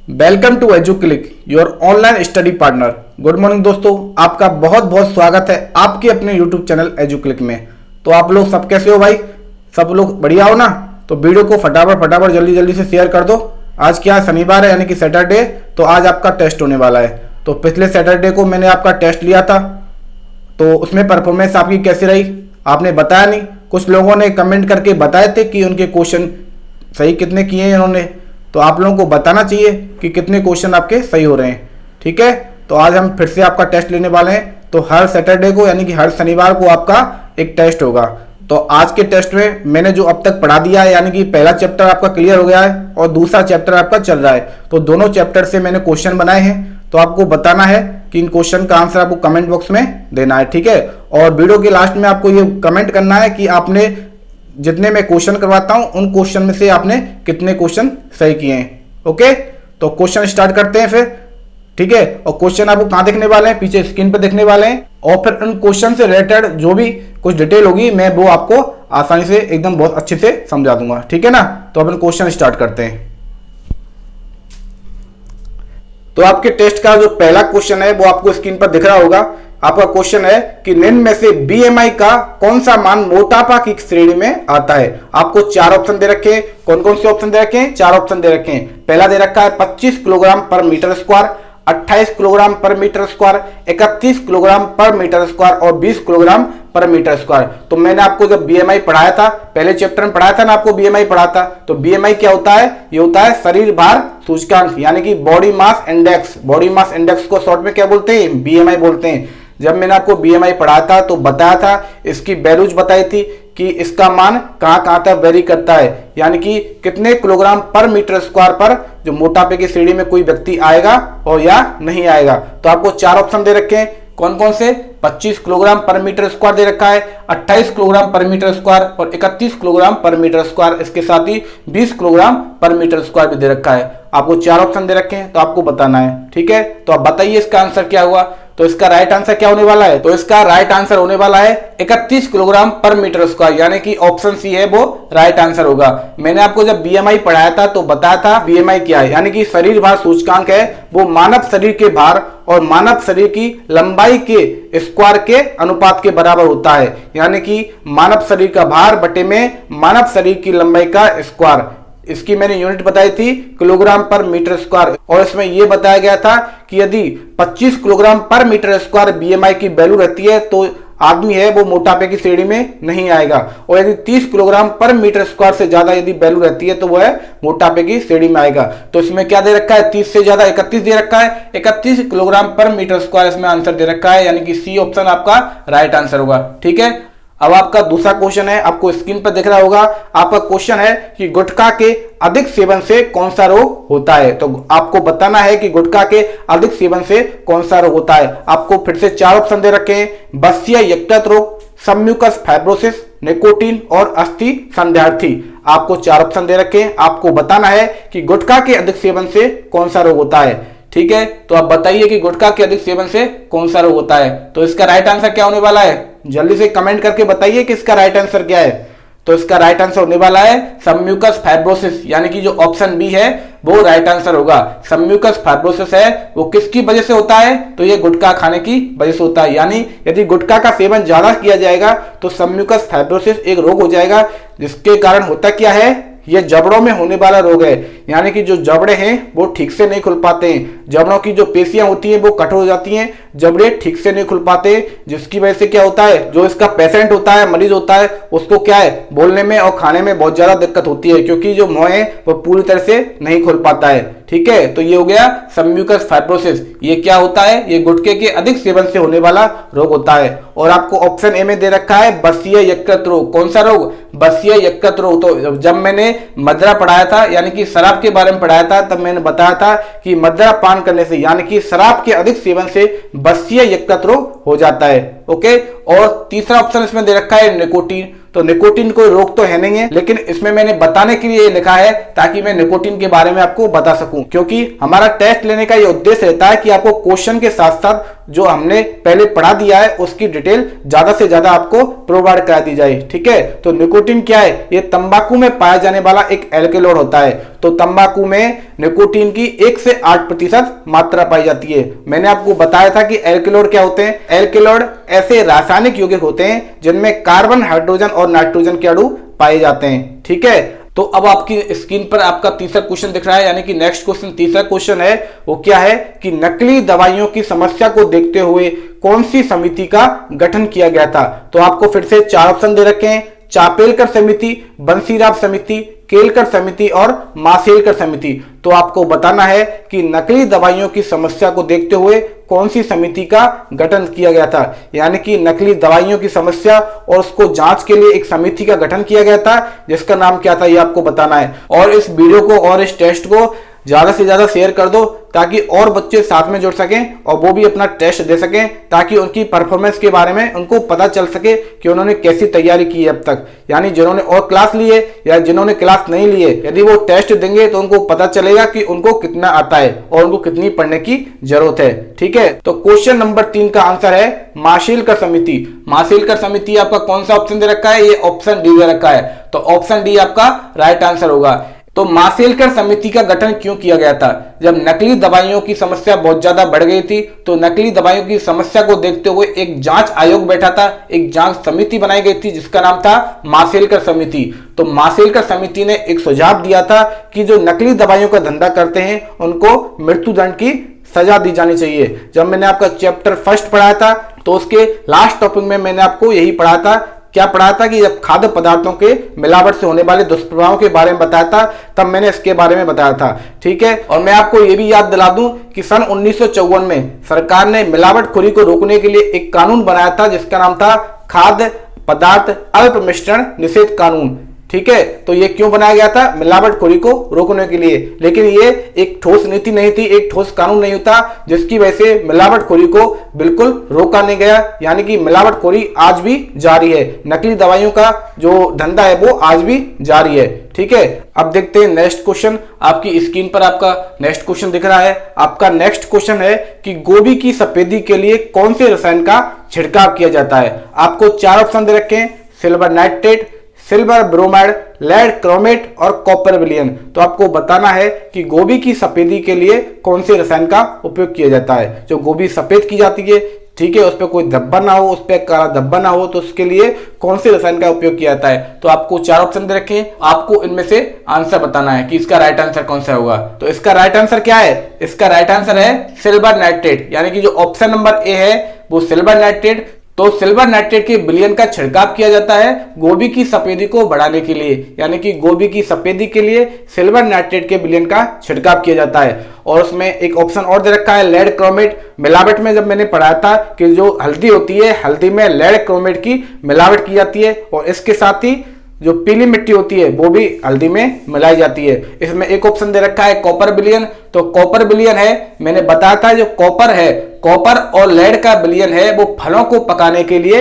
Welcome to Educlick your online study partner. Good morning दोस्तों, आपका बहुत बहुत स्वागत है आपके अपने यूट्यूब चैनल एजुक्लिक में। तो आप लोग सब कैसे हो भाई? सब लोग बढ़िया हो ना? तो वीडियो को फटाफट जल्दी से शेयर कर दो। आज क्या शनिवार है यानी कि सैटरडे, तो आज आपका टेस्ट होने वाला है। तो पिछले सैटरडे को मैंने आपका टेस्ट लिया था, तो उसमें परफॉर्मेंस आपकी कैसी रही आपने बताया नहीं। कुछ लोगों ने कमेंट करके बताए थे कि उनके क्वेश्चन सही कितने किए हैं इन्होंने, तो आप लोगों को बताना चाहिए कि कितने क्वेश्चन आपके सही हो रहे हैं। ठीक है, तो आज हम फिर से आपका टेस्ट लेने वाले हैं। तो हर सैटरडे को यानी कि हर शनिवार को आपका एक टेस्ट होगा। तो आज के टेस्ट में मैंने जो अब तक पढ़ा दिया है, यानी कि पहला चैप्टर आपका क्लियर हो गया है और दूसरा चैप्टर आपका चल रहा है। तो दोनों चैप्टर से मैंने क्वेश्चन बनाए हैं, तो आपको बताना है कि इन क्वेश्चन का आंसर आपको कमेंट बॉक्स में देना है। ठीक है, और वीडियो के लास्ट में आपको ये कमेंट करना है कि आपने जितने मैं क्वेश्चन करवाता हूं उन क्वेश्चन में से आपने कितने क्वेश्चन सही किए हैं। ओके, तो क्वेश्चन स्टार्ट करते हैं फिर। ठीक है, और क्वेश्चन आपको कहां देखने वाले हैं? पीछे स्क्रीन पे देखने वाले हैं। और फिर उन क्वेश्चन से रिलेटेड जो भी कुछ डिटेल होगी मैं वो आपको आसानी से एकदम बहुत अच्छे से समझा दूंगा। ठीक है ना? तो अपन क्वेश्चन स्टार्ट करते हैं। तो आपके टेस्ट का जो पहला क्वेश्चन है वो आपको स्क्रीन पर दिख रहा होगा। आपका क्वेश्चन है कि निम्न में से बीएमआई का कौन सा मान मोटापा की श्रेणी में आता है? आपको चार ऑप्शन दे रखे हैं। कौन कौन से ऑप्शन दे रखे हैं? चार ऑप्शन दे रखे हैं। पहला दे रखा है 25 kilogram per metre square, 28 kilogram per metre square, 31 kilogram per metre square और 20 किलोग्राम पर मीटर स्क्वायर। तो मैंने आपको जब बीएमआई पढ़ाया था, पहले चैप्टर में पढ़ाया था ना आपको बीएमआई पढ़ा था। तो बीएमआई क्या होता है? ये होता है शरीर भार सूचकांक, यानी कि body mass index. Body mass index को शॉर्ट में क्या बोलते हैं? बीएमआई बोलते हैं। जब मैंने आपको बीएमआई पढ़ाया था तो बताया था, इसकी वैल्यूज बताई थी कि इसका मान कहां तक वेरी करता है, यानी कि कितने किलोग्राम पर मीटर स्क्वायर पर जो मोटापे की श्रेणी में कोई व्यक्ति आएगा और या नहीं आएगा। तो आपको चार ऑप्शन दे रखे हैं। कौन कौन से? 25 किलोग्राम पर मीटर स्क्वायर दे रखा है, 28 किलोग्राम पर मीटर स्क्वायर और 31 किलोग्राम पर मीटर स्क्वायर। इसके साथ ही 20 किलोग्राम पर मीटर स्क्वायर भी दे रखा है। आपको चार ऑप्शन दे रखे हैं, तो आपको बताना है। ठीक है, तो आप बताइए इसका आंसर क्या हुआ। तो इसका राइट आंसर क्या होने वाला है? तो इसका राइट आंसर होने वाला है 31 किलोग्राम पर मीटर स्क्वायर, यानी कि ऑप्शन सी है वो राइट आंसर होगा। मैंने आपको जब बीएमआई पढ़ाया था तो बताया था बीएमआई क्या है, यानी कि शरीर भार सूचकांक है वो मानव शरीर के भार और मानव शरीर की लंबाई के स्क्वायर के अनुपात के बराबर होता है, यानी कि मानव शरीर का भार बटे में मानव शरीर की लंबाई का स्क्वायर। इसकी मैंने यूनिट बताई थी किलोग्राम पर मीटर स्क्वायर, और इसमें यह बताया गया था कि यदि 25 kilogram per metre square BMI की वैल्यू रहती है तो आदमी है वो मोटापे की श्रेणी में नहीं आएगा, और यदि 30 किलोग्राम पर मीटर स्क्वायर से ज्यादा यदि वैल्यू रहती है तो वह मोटापे की श्रेणी में आएगा। तो इसमें क्या दे रखा है? 30 से ज्यादा 31 दे रखा है, 31 किलोग्राम पर मीटर स्क्वायर इसमें आंसर दे रखा है, यानी कि सी ऑप्शन आपका राइट आंसर होगा। ठीक है, अब आपका दूसरा क्वेश्चन है, आपको स्क्रीन पर दिख रहा होगा। आपका क्वेश्चन है कि गुटखा के अधिक सेवन से कौन सा रोग होता है? तो आपको बताना है कि गुटखा के अधिक सेवन से कौन सा रोग होता है। आपको फिर से चार ऑप्शन दे रखे हैं। बसीय यकृत रोग, सबम्यूकस फाइब्रोसिस, निकोटीन और अस्थि संध्यार्थी। आपको चार ऑप्शन दे रखे हैं। आपको बताना है कि गुटखा के अधिक सेवन से कौन सा रोग होता है। ठीक है, तो आप बताइए कि गुटखा के अधिक सेवन से कौन सा रोग होता है। तो इसका राइट आंसर क्या होने वाला है? जल्दी से कमेंट करके बताइए कि इसका राइट आंसर क्या है। तो इसका राइट आंसर होने वाला है सबम्यूकस फाइब्रोसिस, यानी कि जो ऑप्शन बी है वो राइट आंसर होगा। सबम्यूकस फाइब्रोसिस है वो किसकी वजह से होता है? तो ये गुटखा खाने की वजह से होता है, यानी यदि गुटखा का सेवन ज्यादा किया जाएगा तो सबम्यूकस फाइब्रोसिस एक रोग हो जाएगा, जिसके कारण होता क्या है? ये जबड़ों में होने वाला रोग है, यानी कि जो जबड़े हैं वो ठीक से नहीं खुल पाते हैं। जबड़ों की जो पेशियां होती हैं वो कठोर हो जाती हैं, जबड़े ठीक से नहीं खुल पाते, जिसकी वजह से क्या होता है? जो इसका पेशेंट होता है, मरीज होता है, उसको क्या है? बोलने में और खाने में बहुत ज्यादा दिक्कत होती है, क्योंकि जो मुंह है वो पूरी तरह से नहीं खुल पाता है। ठीक है, तो ये हो गया सबम्यूकस फाइब्रोसिस। ये क्या होता है? ये गुटखे के अधिक सेवन से होने वाला रोग होता है। और आपको ऑप्शन ए में दे रखा है बसीय यकृत रोग। कौन सा रोग? बसीय यकृत रोग। तो जब मैंने मदिरा पढ़ाया था, यानी कि शराब के बारे में पढ़ाया था, तब मैंने बताया था कि मदिरा पान करने से, यानी कि शराब के अधिक सेवन से बसीय यकृत रोग हो जाता है। ओके। और तीसरा ऑप्शन इसमें दे रखा है निकोटीन। तो निकोटीन कोई रोग तो है नहीं है, लेकिन इसमें मैंने बताने के लिए लिखा है ताकि मैं निकोटीन के बारे में आपको बता सकूं, क्योंकि हमारा टेस्ट लेने का ये उद्देश्य रहता है कि आपको क्वेश्चन के साथ साथ जो हमने पहले पढ़ा दिया है उसकी डिटेल ज्यादा से ज्यादा आपको प्रोवाइड करा दी जाए, ठीक है। तो निकोटीन क्या है? ये तंबाकू में पाया जाने वाला एक एल्कलॉइड होता है। तो तंबाकू में निकोटीन की 1 से 8% मात्रा पाई जाती है। मैंने आपको बताया था कि एल्कलॉइड क्या होते हैं। एल्कलॉइड ऐसे रासायनिक यौगिक होते हैं जिनमें कार्बन, हाइड्रोजन और नाइट्रोजन के अणु पाए जाते हैं, ठीक है। तो अब आपकी स्क्रीन पर आपका तीसरा क्वेश्चन दिख रहा है, यानी कि नेक्स्ट क्वेश्चन, तीसरा क्वेश्चन है वो क्या है कि नकली दवाइयों की समस्या को देखते हुए कौन सी समिति का गठन किया गया था। तो आपको फिर से 4 ऑप्शन दे रखे हैं, चापेलकर समिति, बंसीराम समिति, केलकर समिति और मासेलकर समिति। तो आपको बताना है कि नकली दवाइयों की समस्या को देखते हुए कौन सी समिति का गठन किया गया था। यानी कि नकली दवाइयों की समस्या और उसको जांच के लिए एक समिति का गठन किया गया था, जिसका नाम क्या था ये आपको बताना है। और इस वीडियो को और इस टेस्ट को ज्यादा से ज्यादा शेयर कर दो ताकि और बच्चे साथ में जुड़ सकें और वो भी अपना टेस्ट दे सकें, ताकि उनकी परफॉर्मेंस के बारे में उनको पता चल सके कि उन्होंने कैसी तैयारी की है अब तक। यानी जिन्होंने और क्लास ली है या जिन्होंने क्लास नहीं ली है, यदि वो टेस्ट देंगे तो उनको पता चलेगा कि उनको कितना आता है और उनको कितनी पढ़ने की जरूरत है, ठीक है। तो क्वेश्चन नंबर 3 का आंसर है मासेलकर समिति। मासेलकर समिति आपका कौन सा ऑप्शन दे रखा है? ये ऑप्शन डी दे रखा है। तो ऑप्शन डी आपका राइट आंसर होगा। तो मासेलकर समिति का गठन क्यों किया गया था? जब नकली दवाइयों की समस्या बहुत ज्यादा बढ़ गई थी तो नकली दवाइयों की समस्या को देखते हुए एक जांच आयोग बैठा था, एक जांच समिति बनाई गई थी जिसका नाम था मासेलकर समिति। तो मासेलकर समिति ने एक सुझाव दिया था कि जो नकली दवाइयों का धंधा करते हैं उनको मृत्युदंड की सजा दी जानी चाहिए। जब मैंने आपका चैप्टर फर्स्ट पढ़ाया था तो उसके लास्ट टॉपिक में मैंने आपको यही पढ़ा था। क्या पढ़ा था कि जब खाद्य पदार्थों के मिलावट से होने वाले दुष्प्रभावों के बारे में बताया था, तब मैंने इसके बारे में बताया था, ठीक है। और मैं आपको यह भी याद दिला दूं कि सन 1954 में सरकार ने मिलावटखोरी को रोकने के लिए एक कानून बनाया था जिसका नाम था खाद्य पदार्थ अल्प मिश्रण निषेध कानून, ठीक है। तो ये क्यों बनाया गया था? मिलावटखोरी को रोकने के लिए। लेकिन ये एक ठोस नीति नहीं थी, एक ठोस कानून नहीं होता जिसकी वजह से मिलावटखोरी को बिल्कुल रोका नहीं गया। यानी कि मिलावटखोरी आज भी जारी है, नकली दवाइयों का जो धंधा है वो आज भी जारी है, ठीक है। अब देखते हैं नेक्स्ट क्वेश्चन। आपकी स्क्रीन पर आपका नेक्स्ट क्वेश्चन दिख रहा है। आपका नेक्स्ट क्वेश्चन है कि गोभी की सफेदी के लिए कौन से रसायन का छिड़काव किया जाता है। आपको 4 ऑप्शन दे रखे हैं, silver nitrate, silver bromide, lead chromate और कॉपर विलियन। तो आपको बताना है कि गोभी की सफेदी के लिए कौन से रसायन का उपयोग किया जाता है। जो गोभी सफेद की जाती है, ठीक है, उस पर कोई धब्बा ना हो, उस पर काला धब्बा ना हो, तो उसके लिए कौन से रसायन का उपयोग किया जाता है। तो आपको 4 ऑप्शन दे रखे हैं, आपको इनमें से आंसर बताना है कि इसका राइट आंसर कौन सा होगा। तो इसका राइट आंसर क्या है? इसका राइट आंसर है सिल्वर नाइट्रेट। यानी कि जो ऑप्शन नंबर ए है वो सिल्वर नाइट्रेट। तो सिल्वर नाइट्रेट के विलयन का छिड़काव किया जाता है गोभी की सफेदी को बढ़ाने के लिए। यानी कि गोभी की सफेदी के लिए सिल्वर नाइट्रेट के विलयन का छिड़काव किया जाता है। और उसमें एक ऑप्शन और दे रखा है लेड क्रोमेट। मिलावट में जब मैंने पढ़ाया था कि जो हल्दी होती है, हल्दी में लेड क्रोमेट की मिलावट की जाती है और इसके साथ ही जो पीली मिट्टी होती है वो भी हल्दी में मिलाई जाती है। इसमें एक ऑप्शन दे रखा है कॉपर विलयन। तो कॉपर विलयन है, मैंने बताया था जो कॉपर है, कॉपर और लेड का विलयन है वो फलों को पकाने के लिए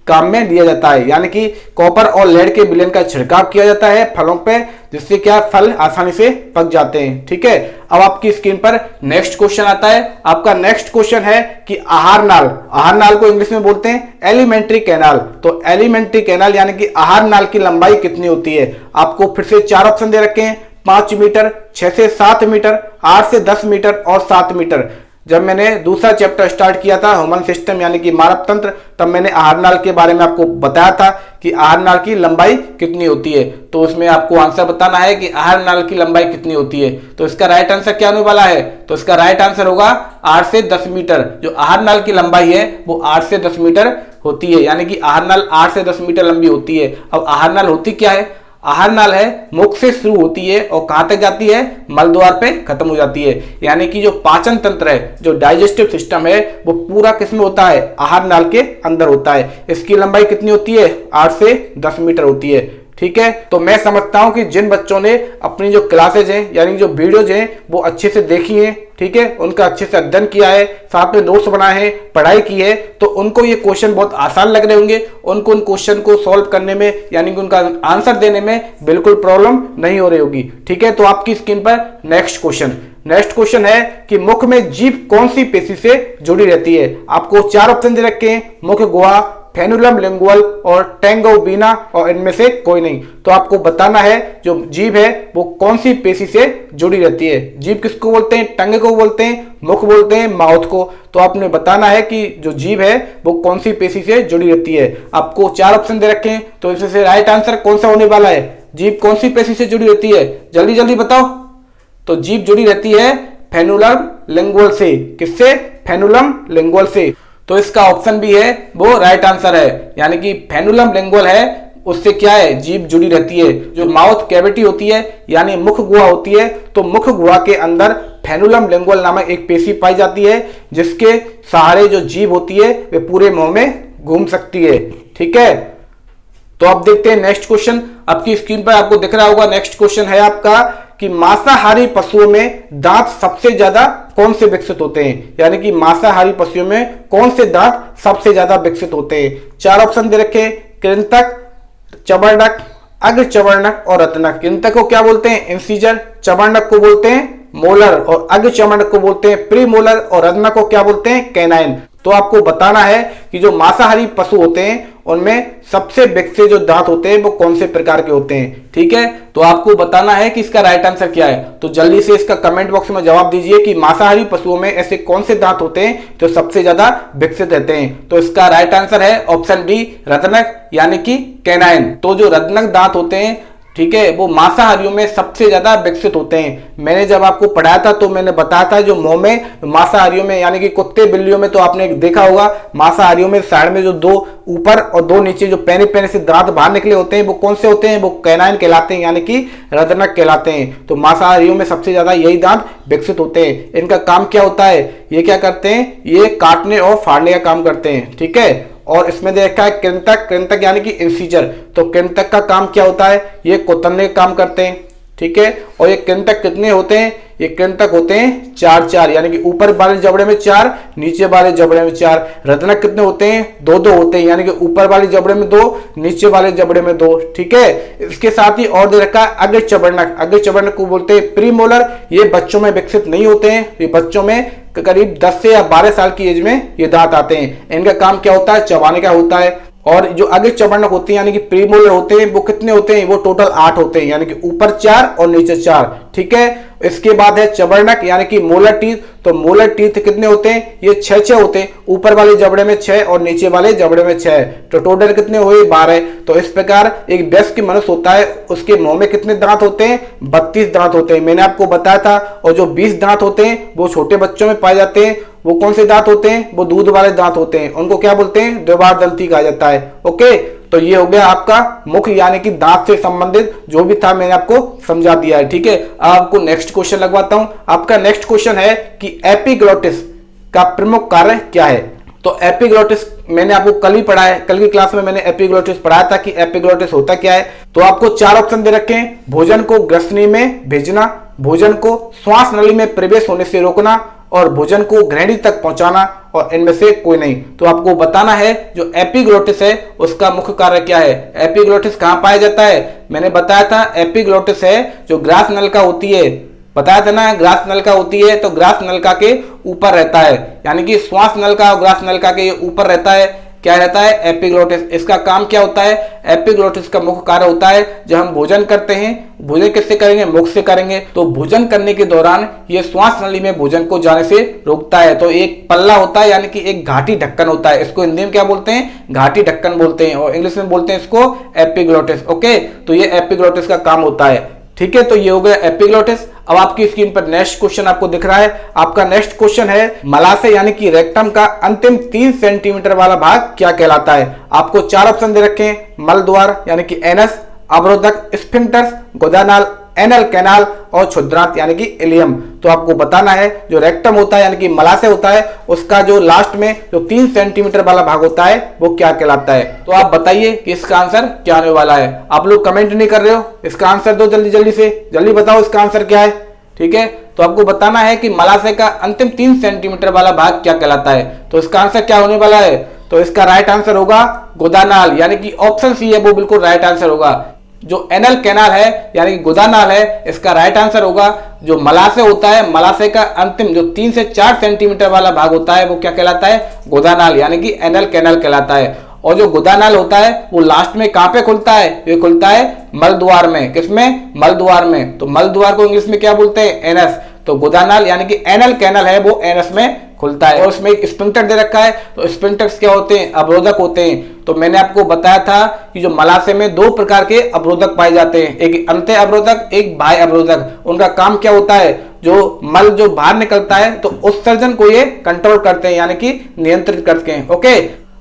काम में लिया जाता है। यानी कि कॉपर और लेड के विलयन का छिड़काव किया जाता है फलों पे, जिससे क्या फल आसानी से पक जाते हैं, ठीक है। अब आपकी स्क्रीन पर नेक्स्ट क्वेश्चन आता है। आपका नेक्स्ट क्वेश्चन है कि आहार नाल, आहार नाल को इंग्लिश में बोलते हैं एलिमेंट्री कैनाल। तो एलिमेंट्री कैनाल यानी कि आहार नाल की लंबाई कितनी होती है। आपको फिर से 4 ऑप्शन दे रखे हैं, 5 मीटर, 6 से 7 मीटर, 8 से 10 मीटर और 7 मीटर। जब मैंने दूसरा चैप्टर स्टार्ट किया था ह्यूमन सिस्टम यानी कि मानव तंत्र, तब मैंने आहार नाल के बारे में आपको बताया था कि आहार नाल की लंबाई कितनी होती है। तो उसमें आपको आंसर बताना है कि आहार नाल की लंबाई कितनी होती है। तो इसका राइट आंसर क्या होने वाला है? तो इसका राइट आंसर होगा 8 से 10 मीटर। जो आहार नाल की लंबाई है वो 8 से 10 मीटर होती है। यानी कि आहार नाल 8 से 10 मीटर लंबी होती है। अब आहार नाल होती क्या है? आहार नाल है मुख से शुरू होती है और कहां तक जाती है? मल द्वार पे खत्म हो जाती है। यानी कि जो पाचन तंत्र है, जो डाइजेस्टिव सिस्टम है, वो पूरा किसमें होता है? आहार नाल के अंदर होता है। इसकी लंबाई कितनी होती है? 8 से 10 मीटर होती है, ठीक है। तो मैं समझता हूं कि जिन बच्चों ने अपनी जो क्लासेज हैं यानी जो वीडियोज हैं वो अच्छे से देखी हैं, ठीक है, उनका अच्छे से अध्ययन किया है, साथ में नोट्स बनाए हैं, पढ़ाई की है, तो उनको ये क्वेश्चन बहुत आसान लग रहे होंगे। उनको उन क्वेश्चन को सॉल्व करने में यानी कि उनका आंसर देने में बिल्कुल प्रॉब्लम नहीं हो रही होगी, ठीक है। तो आपकी स्क्रीन पर नेक्स्ट क्वेश्चन है कि मुख में जीभ कौन सी पेशी से जुड़ी रहती है। आपको 4 ऑप्शन दे रखे हैं, मुख गुहा, फेनुलम लिंगुअल और टेंगोबिना और इनमें से कोई नहीं। तो आपको बताना है जो जीभ है वो कौन सी पेशी से जुड़ी रहती है। जीभ किसको बोलते हैं? टंग को बोलते हैं, मुख बोलते हैं माउथ को। तो आपने बताना है कि जो जीभ है वो कौन सी पेशी से जुड़ी रहती है। आपको 4 ऑप्शन दे रखे हैं, तो इसमें से राइट आंसर कौन सा होने वाला है? जीभ कौन सी पेशी से जुड़ी रहती है? जल्दी जल्दी बताओ। तो जीभ जुड़ी रहती है फेनुलम लिंगुअल से। किससे? फेनुलम लिंगुअल से। तो इसका ऑप्शन भी है वो राइट आंसर है, यानी कि फेनुलम लिंगुअल है उससे क्या है? जीभ जुड़ी रहती है। जो माउथ कैविटी होती है यानी मुख गुहा होती है, तो मुख गुहा के अंदर फेनुलम लिंगुअल नामक एक पेशी पाई जाती है जिसके सहारे जो जीभ होती है वे पूरे मुंह में घूम सकती है, ठीक है। तो आप देखते हैं नेक्स्ट क्वेश्चन। आपकी स्क्रीन पर आपको दिख रहा होगा। नेक्स्ट क्वेश्चन है आपका कि मांसाहारी पशुओं में दांत सबसे ज्यादा कौन से विकसित होते हैं, यानी कि मांसाहारी पशुओं में कौन से दांत सबसे ज्यादा विकसित होते हैं। 4 ऑप्शन दे रखे, कृंतक, चबर्णक, अग्रचबर्णक और रत्नक। कृंतक को क्या बोलते हैं? इंसीजर। चबर्णक को बोलते हैं मोलर और अग्रचबर्णक को बोलते हैं प्री मोलर और रत्नक को क्या बोलते हैं? कैनाइन। तो आपको बताना है कि जो मांसाहारी पशु होते हैं उनमें सबसे विकसित जो दांत होते हैं वो कौन से प्रकार के होते हैं, ठीक है। तो आपको बताना है कि इसका राइट आंसर क्या है। तो जल्दी से इसका कमेंट बॉक्स में जवाब दीजिए कि मांसाहारी पशुओं में ऐसे कौन से दांत होते हैं जो सबसे ज्यादा विकसित रहते हैं। तो इसका राइट आंसर है ऑप्शन डी, रत्नक यानी कि कैनाइन। तो जो रत्नक दांत होते हैं, ठीक है, वो मांसाहारियों में सबसे ज्यादा विकसित होते हैं। मैंने जब आपको पढ़ाया था तो मैंने बताया था जो मुंह में मांसाहारियों में यानी कि कुत्ते बिल्लियों में तो आपने देखा होगा मांसाहारियों में साइड में जो 2 ऊपर और 2 नीचे जो पैने पैने से दांत बाहर निकले होते हैं वो कौन से होते हैं? वो कैनाइन कहलाते हैं यानी कि रत्नक कहलाते हैं। तो मांसाहारियों में सबसे ज्यादा यही दांत विकसित होते हैं। इनका काम क्या होता है? ये क्या करते हैं? ये काटने और फाड़ने का काम करते हैं, ठीक है। और इसमें देखा है कृंतक यानी कि इंसीजर। तो कृंतक का काम क्या होता है? ये कोतरने का काम करते हैं, ठीक है। और ये कृंतक कितने होते हैं? ये कृंतक होते हैं 4 यानी कि ऊपर वाले जबड़े में 4, नीचे वाले जबड़े में 4। रत्नक कितने होते हैं? 2 होते हैं, यानी कि ऊपर वाले जबड़े में 2, नीचे वाले जबड़े में 2, ठीक है। इसके साथ ही और दे रखा है अग्रचबर्णक को बोलते हैं प्री मोलर। ये बच्चों में विकसित नहीं होते हैं, ये बच्चों में करीब 10 से या 12 साल की एज में ये दांत आते हैं। इनका काम क्या होता है? चबाने का होता है। और जो अग्रचबर्णक होते हैं यानी कि प्रीमोलर होते हैं वो कितने होते हैं? वो टोटल 8 होते हैं, यानी कि ऊपर 4 और नीचे 4, ठीक है। इसके बाद है चबर्णक यानी कि मोलर टीथ। तो मोलर टीथ कितने होते हैं? ये 6 होते हैं, ऊपर वाले जबड़े में 6 और नीचे वाले जबड़े में 6। तो टोटल कितने हुए? 12। तो इस प्रकार एक वयस्क मनुष्य होता है उसके मुंह में कितने दांत होते हैं? 32 दांत होते हैं, मैंने आपको बताया था। और जो 20 दांत होते हैं वो छोटे बच्चों में पाए जाते हैं। वो कौन से दांत होते हैं? वो दूध वाले दांत होते हैं, उनको क्या बोलते हैं? द्विबार दंती कहा जाता है, ओके। तो ये हो गया आपका मुख यानी कि दांत से संबंधित जो भी था मैंने आपको समझा दिया है, ठीक है। आपको नेक्स्ट क्वेश्चन लगवाता हूं। आपका नेक्स्ट क्वेश्चन है कि एपिग्लोटिस का प्रमुख कार्य क्या है। तो एपिग्लोटिस मैंने आपको कल ही पढ़ा है, कल की क्लास में मैंने एपिग्लोटिस पढ़ाया था कि एपिग्लोटिस होता क्या है। तो आपको 4 ऑप्शन दे रखे हैं, भोजन को ग्रसनी में भेजना, भोजन को श्वास नली में प्रवेश होने से रोकना और भोजन को ग्रहणी तक पहुंचाना, और इनमें से कोई नहीं। तो आपको बताना है जो एपिग्लोटिस है उसका मुख्य कार्य क्या है। एपिग्लोटिस कहां पाया जाता है? मैंने बताया था एपिग्लोटिस है जो ग्रास नलिका होती है, बताया था ना, ग्रास नलिका होती है। तो ग्रास नलिका के ऊपर रहता है, यानी कि श्वास नलिका और ग्रास नलिका के ऊपर रहता है। क्या रहता है? एपिग्लोटिस। इसका काम क्या होता है? एपिग्लोटिस का मुख्य कार्य होता है जब हम भोजन करते हैं, भोजन किससे करेंगे? मुख से करेंगे। तो भोजन करने के दौरान ये श्वास नली में भोजन को जाने से रोकता है। तो एक पल्ला होता है यानी कि एक घाटी ढक्कन होता है, इसको हिंदी में क्या बोलते हैं? घाटी ढक्कन बोलते हैं, और इंग्लिश में बोलते हैं इसको एपिग्लोटिस, ओके। तो ये एपिग्लोटिस का काम होता है, ठीक है। तो ये हो गया एपिग्लोटिस। अब आपकी स्क्रीन पर नेक्स्ट क्वेश्चन आपको दिख रहा है। आपका नेक्स्ट क्वेश्चन है मलाशय यानी कि रेक्टम का अंतिम 3 सेंटीमीटर वाला भाग क्या कहलाता है। आपको 4 ऑप्शन दे रखे हैं, मल द्वार यानी कि एनस, अवरोधक स्फिंक्टर्स, गोदानाल एनल कैनाल और क्षुद्रांत यानी कि इलियम। तो आपको बताना है जो रेक्टम होता है यानी कि मलाशय होता है उसका जो लास्ट में जो 3 सेंटीमीटर वाला भाग होता है वो क्या कहलाता है। तो आप बताइए कि इसका आंसर क्या होने वाला है। आप लोग कमेंट नहीं कर रहे हो, इसका आंसर दो जल्दी जल्दी से, जल्दी बताओ इसका आंसर क्या है। ठीक है, तो आपको बताना है कि मलाशय का अंतिम 3 सेंटीमीटर वाला भाग क्या कहलाता है। तो इसका आंसर क्या होने वाला है, तो इसका राइट आंसर होगा गोदानाल यानी कि ऑप्शन सी है वो बिल्कुल राइट आंसर होगा। जो एनल कैनाल है यानी कि गोदानाल है, इसका राइट आंसर होगा। जो मलाशय होता है, मलाशय का अंतिम जो 3 से 4 सेंटीमीटर वाला भाग होता है वो क्या कहलाता है, गोदानाल यानी कि एनल कैनाल कहलाता है। और जो गोदानाल होता है वो लास्ट में कहां पे खुलता है, ये खुलता है मल द्वार में। किसमें, मल द्वार में। तो मल द्वार को इंग्लिश में क्या बोलते हैं, एनस। तो गोदानाल यानी कि एनल कैनल है वो एनस में खुलता है। और उसमें एक स्फिंक्टर दे रखा है। तो स्फिंक्टर्स क्या होते हैं, अवरोधक होते हैं। तो मैंने आपको बताया था कि जो मलाशय में 2 प्रकार के अवरोधक पाए जाते हैं, एक अंत्य अवरोधक, एक बाह्य अवरोधक। उनका काम क्या होता है, जो मल जो बाहर निकलता है तो उत्सर्जन को ये कंट्रोल करते हैं यानी कि नियंत्रित करते हैं। ओके,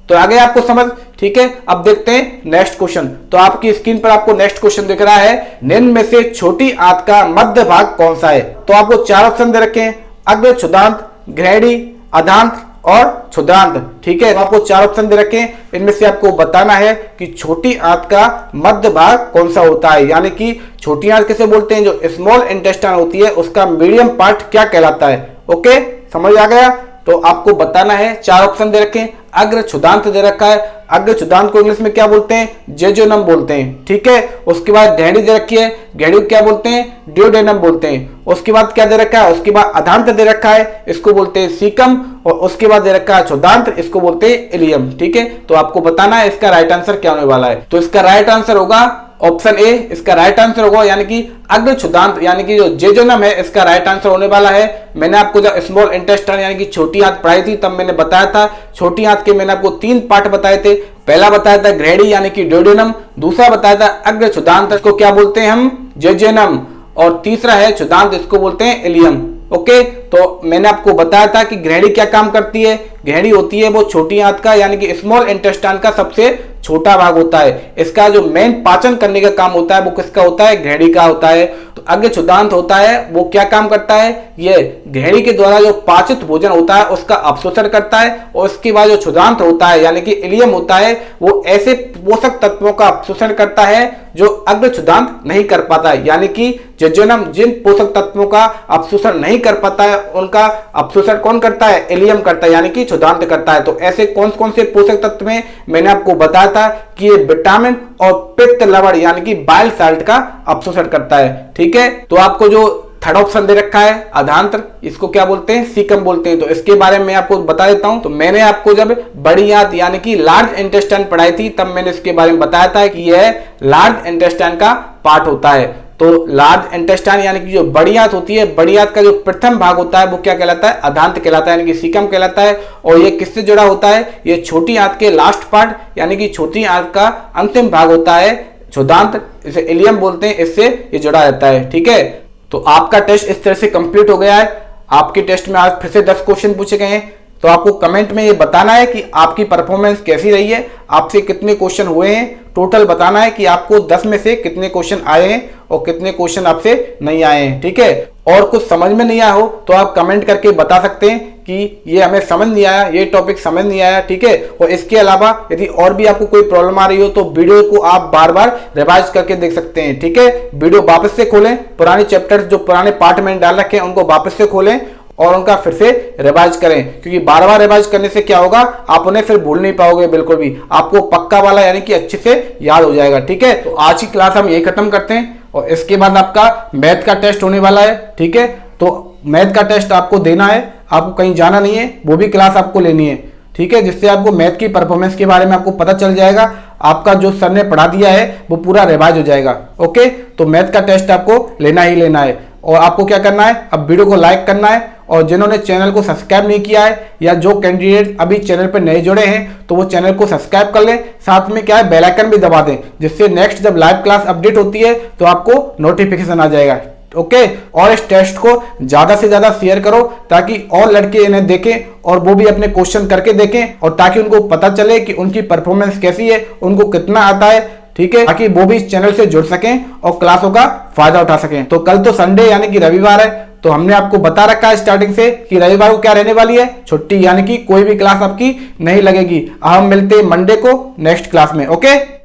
तो आगे आपको समझ, ठीक है। अब देखते हैं नेक्स्ट क्वेश्चन। तो आपकी स्क्रीन पर आपको नेक्स्ट क्वेश्चन दिख रहा है, निम्न में से छोटी आंत का मध्य भाग कौन सा है। तो आपको 4 ऑप्शन दे रखे हैं, अग्र क्षुदांत, ग्रहणी, अधांत और क्षुद्रांत। ठीक है, तो आपको 4 ऑप्शन दे रखे हैं, इनमें से आपको बताना है कि छोटी आंत का मध्य भाग कौन सा होता है। यानी कि छोटी आंत किसे बोलते हैं, जो स्मॉल इंटेस्टाइन होती है उसका मीडियम पार्ट क्या कहलाता है। ओके, समझ आ गया। तो आपको बताना है, 4 ऑप्शन दे रखे हैं, अग्र क्षुदांत दे रखा है। अग्र क्षुदांत को इंग्लिश में क्या बोलते हैं, जेजोनम बोलते हैं। ठीक है, उसके बाद ग्रहणी दे रखी है, ग्रहणी को क्या बोलते हैं, डियोडेनम बोलते हैं। उसके बाद क्या दे रखा है, उसके बाद अधांत दे रखा है, इसको बोलते हैं सीकम। और उसके बाद दे रखा है क्षुदांत, इसको बोलते हैं इलियम। ठीक है, तो आपको बताना है इसका राइट आंसर क्या होने वाला है। तो इसका राइट आंसर होगा ऑप्शन ए, इसका राइट आंसर होगा यानी कि अग्र क्षुदांत यानी कि जो जेजोनम है इसका राइट आंसर होने वाला है। मैंने आपको जब स्मॉल इंटेस्टाइन यानी कि छोटी आंत पढ़ाई थी तब मैंने बताया था, छोटी आंत के मैंने आपको 3 पार्ट बताए थे। पहला बताया था ग्रहणी यानी कि डियोडेनम, दूसरा बताया था अग्र क्षुदांत, इसको क्या बोलते हैं हम, जेजोनम, और तीसरा है क्षुदांत, इसको बोलते हैं इलियम। ओके, तो मैंने आपको बताया था कि ग्रहणी क्या काम करती है, ग्रहणी होती है वो छोटी आंत का यानी कि स्मॉल इंटेस्टाइन का सबसे छोटा भाग होता है। इसका जो मेन पाचन करने का काम होता है वो किसका होता है, ग्रहणी का होता है। तो अग्र क्षुदांत होता है वो क्या काम करता है, ये ग्रहणी के द्वारा जो पाचित भोजन होता है उसका अवशोषण करता है। और उसके बाद जो क्षुदांत होता है यानी कि इलियम होता है वो ऐसे पोषक तत्वों का अवशोषण करता है जो अग्र क्षुदांत नहीं कर पाता है। यानी कि जेजोनम जिन पोषक तत्वों का अवशोषण नहीं कर पाता है उनका अवशोषण कौन करता है, इलियम करता है यानी कि क्षुदांत करता है। तो ऐसे कौन कौन से पोषक तत्व में मैंने आपको बताया था कि ये विटामिन और पित्त लवण यानी कि बाइल साल्ट का अवशोषण करता है। ठीक है, तो आपको जो थर्ड ऑप्शन दे रखा है अधांत्र, इसको क्या बोलते हैं, सीकम बोलते हैं। तो इसके बारे में आपको बता देता हूं। तो मैंने आपको जब बड़ी आंत यानी कि लार्ज इंटेस्टाइन पढ़ाई थी तब मैंने इसके बारे में बताया था कि यह लार्ज इंटेस्टाइन का पार्ट होता है। तो लार्ज इंटेस्टाइन यानी कि जो बड़ी आंत होती है, बड़ी आंत का जो प्रथम भाग होता है वो क्या कहलाता है, अधांत कहलाता है यानी कि सीकम कहलाता है। और ये किससे जुड़ा होता है, ये छोटी आंत के लास्ट पार्ट यानी कि छोटी आंत का अंतिम भाग होता है क्षुदांत, इसे इलियम बोलते हैं, इससे ये जुड़ा रहता है। ठीक है, तो आपका टेस्ट इस तरह से कंप्लीट हो गया है। आपके टेस्ट में आज फिर से 10 क्वेश्चन पूछे गए हैं। तो आपको कमेंट में ये बताना है कि आपकी परफॉर्मेंस कैसी रही है, आपसे कितने क्वेश्चन हुए हैं, टोटल बताना है कि आपको 10 में से कितने क्वेश्चन आए हैं और कितने क्वेश्चन आपसे नहीं आए हैं। ठीक है, और कुछ समझ में नहीं आया हो तो आप कमेंट करके बता सकते हैं कि ये हमें समझ नहीं आया, ये टॉपिक समझ नहीं आया। ठीक है, और इसके अलावा यदि और भी आपको कोई प्रॉब्लम आ रही हो तो वीडियो को आप बार बार रिवाइज करके देख सकते हैं। ठीक है, वीडियो वापस से खोलें, पुराने चैप्टर्स जो पुराने पार्ट में डाल रखे हैं उनको वापस से खोलें और उनका फिर से रिवाइज करें, क्योंकि बार बार रिवाइज करने से क्या होगा, आप उन्हें फिर भूल नहीं पाओगे बिल्कुल भी, आपको पक्का वाला यानी कि अच्छे से याद हो जाएगा। ठीक है, तो आज की क्लास हम यही खत्म करते हैं और इसके बाद आपका मैथ का टेस्ट होने वाला है। ठीक है, तो मैथ का टेस्ट आपको देना है, आपको कहीं जाना नहीं है, वो भी क्लास आपको लेनी है। ठीक है, जिससे आपको मैथ की परफॉर्मेंस के बारे में आपको पता चल जाएगा, आपका जो सर ने पढ़ा दिया है वो पूरा रिवाइज हो जाएगा। ओके, तो मैथ का टेस्ट आपको लेना ही लेना है। और आपको क्या करना है, अब वीडियो को लाइक करना है, और जिन्होंने चैनल को सब्सक्राइब नहीं किया है या जो कैंडिडेट अभी चैनल पर नए जुड़े हैं तो वो चैनल को सब्सक्राइब कर लें, साथ में क्या है बेल आइकन भी दबा दें, जिससे नेक्स्ट जब लाइव क्लास अपडेट होती है तो आपको नोटिफिकेशन आ जाएगा। ओके, और इस टेस्ट को ज्यादा से ज्यादा शेयर करो ताकि और लड़के इन्हें देखें और वो भी अपने क्वेश्चन करके देखें, और ताकि उनको पता चले कि उनकी परफॉर्मेंस कैसी है, उनको कितना आता है। ठीक है, ताकि वो भी इस चैनल से जुड़ सकें और क्लासों का फायदा उठा सकें। तो कल तो संडे यानी कि रविवार है, तो हमने आपको बता रखा है स्टार्टिंग से कि रविवार को क्या रहने वाली है, छुट्टी, यानी कि कोई भी क्लास आपकी नहीं लगेगी। अब हम मिलते हैं मंडे को नेक्स्ट क्लास में। ओके।